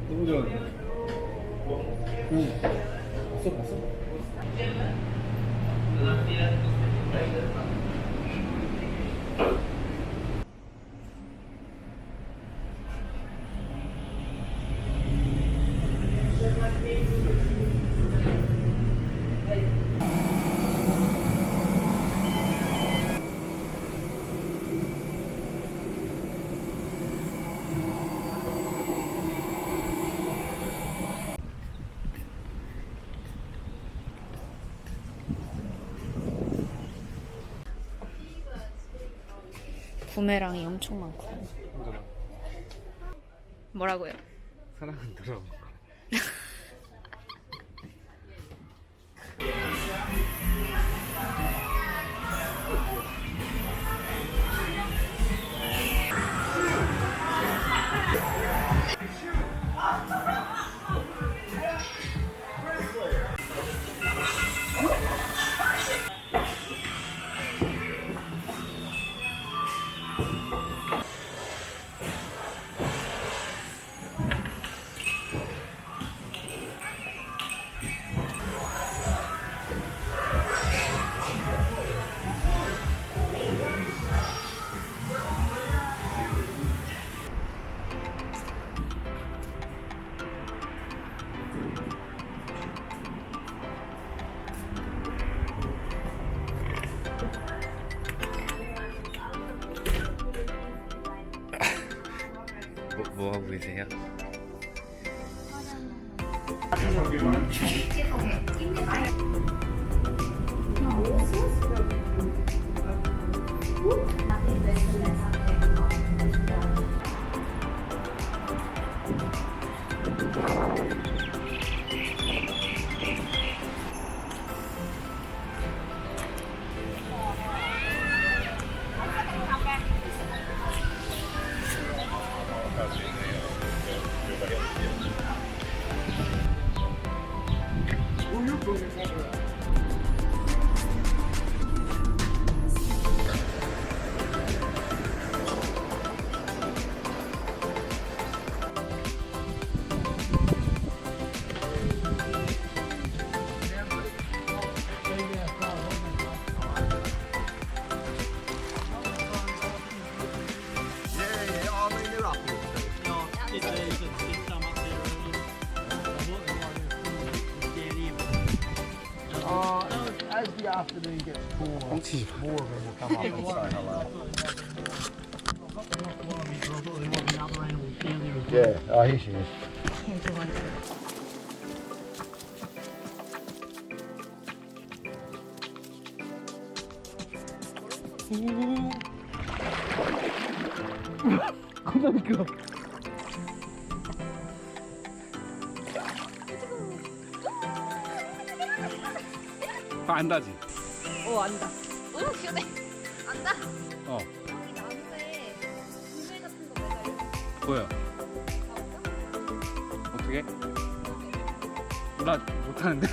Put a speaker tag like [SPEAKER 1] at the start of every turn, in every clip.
[SPEAKER 1] 너무 좋아. 응. 봤어?
[SPEAKER 2] 부메랑이 엄청 많고. 뭐라고요?
[SPEAKER 1] 사랑은 돌아온 거. 뭐 하고 계세요?
[SPEAKER 3] As the afternoon gets cooler,
[SPEAKER 1] 뻥치지 마.
[SPEAKER 3] more of them will come up and say hello. Yeah, oh, here she is.
[SPEAKER 1] 겁나 미끄러. 안다지?
[SPEAKER 2] 안다. 오, 시원해. 안다.
[SPEAKER 1] 어.
[SPEAKER 2] 여기 나무에 불매 같은 거 매달려.
[SPEAKER 1] 보여. 어떻게? 나 못하는데?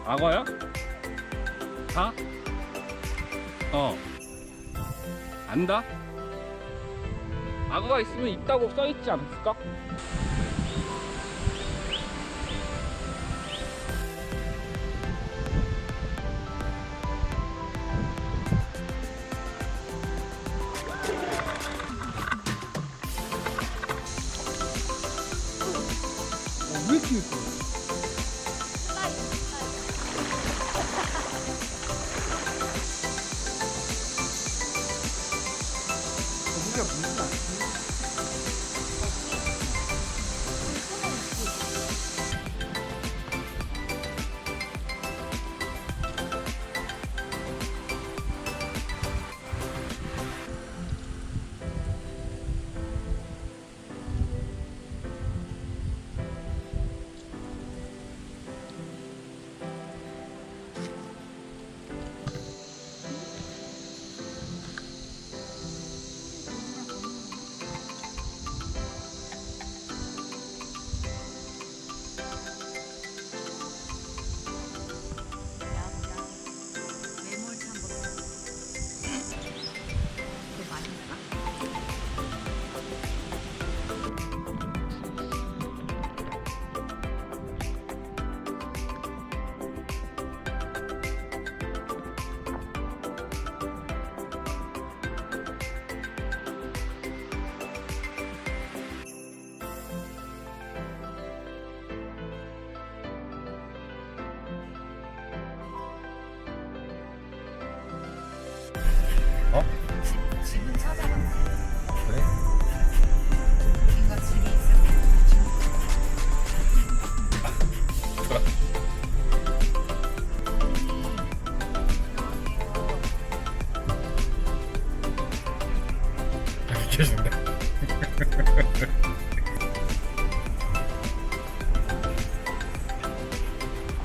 [SPEAKER 1] 악어야? 다? 안다? 악어가 있으면 있다고 써있지 않았을까? 왜 이렇게 예뻐? 우리가 무슨 않지?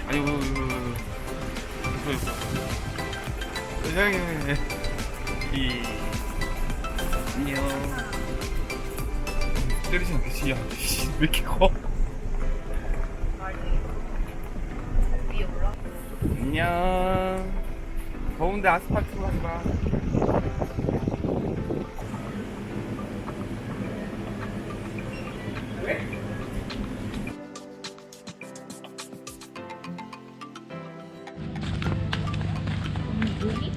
[SPEAKER 4] 아이고 세상에 이 안녕 때리지 않겠지. 야, 왜 이렇게 커?
[SPEAKER 2] 위에 올라.
[SPEAKER 4] 안녕. 더운데 아스팔트로 가지 마.
[SPEAKER 2] 여기?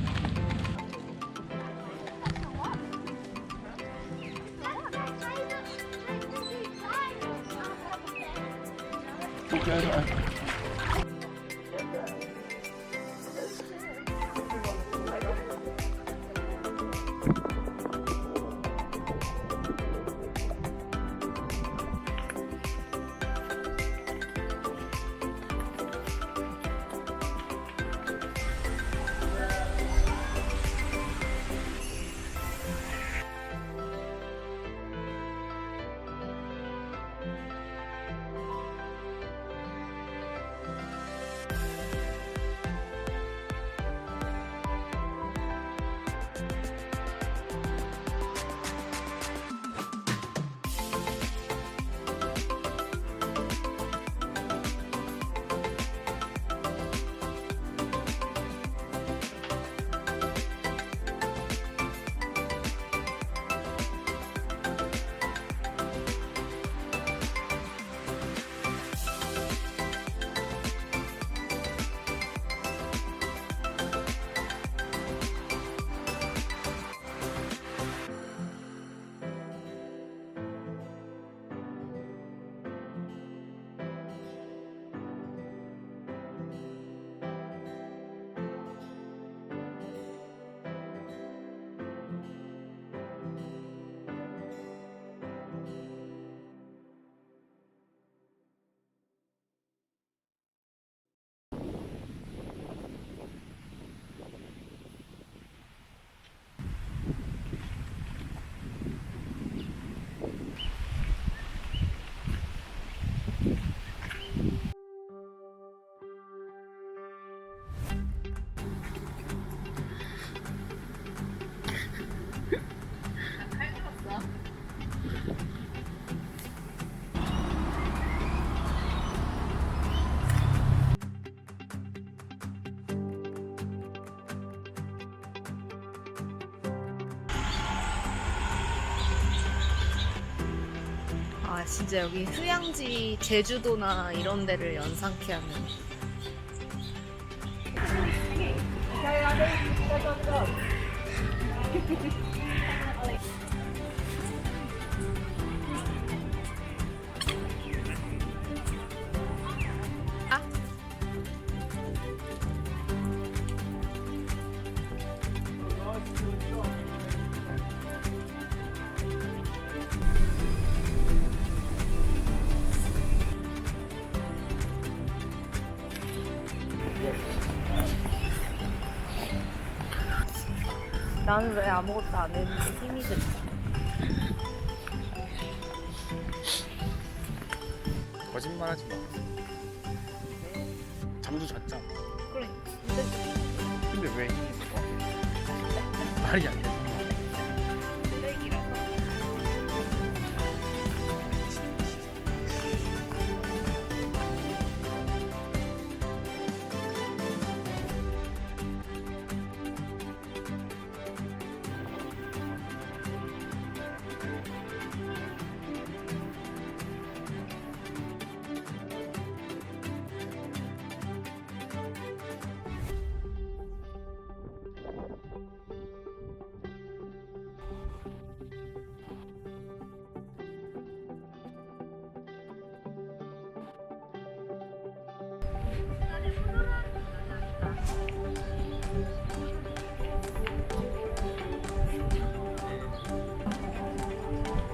[SPEAKER 2] 아 진짜 여기 휴양지 제주도나 이런 데를 연상케 하는. 아. 나는 왜 아무것도 안 했는데 힘이 들까?
[SPEAKER 4] 거짓말하지 마. 잠도 잤잖아.
[SPEAKER 2] 그래.
[SPEAKER 4] 근데 왜 힘이 들어? 말이 안 돼.
[SPEAKER 2] 쓰레기라서.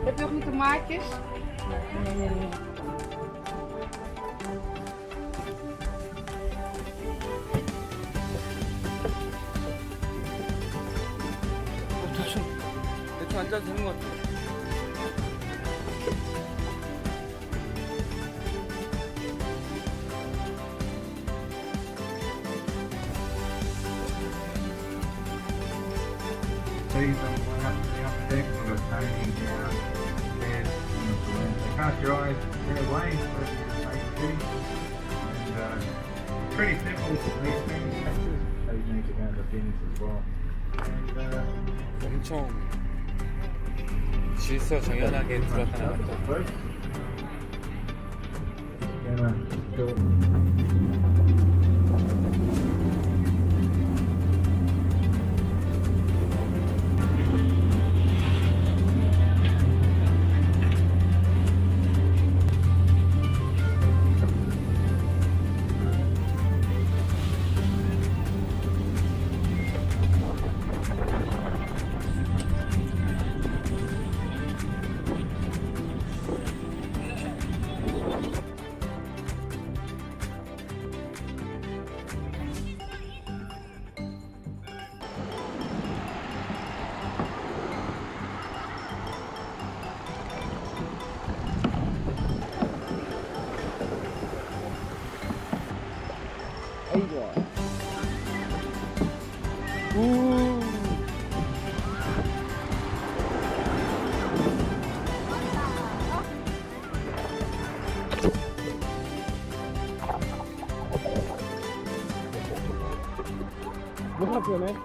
[SPEAKER 5] Heb je nog niet tomaatjes?
[SPEAKER 4] 대충 앉아도 되는 것 같아.
[SPEAKER 6] trees on the upper deck, we've got painting down, stairs, cast your eyes their way, so and pretty simple these things, these need to go in the bins as well. And,
[SPEAKER 4] 엄청 질서정연하게 들어가는 것 같다.
[SPEAKER 6] first, gonna do
[SPEAKER 1] 뭐가 변해?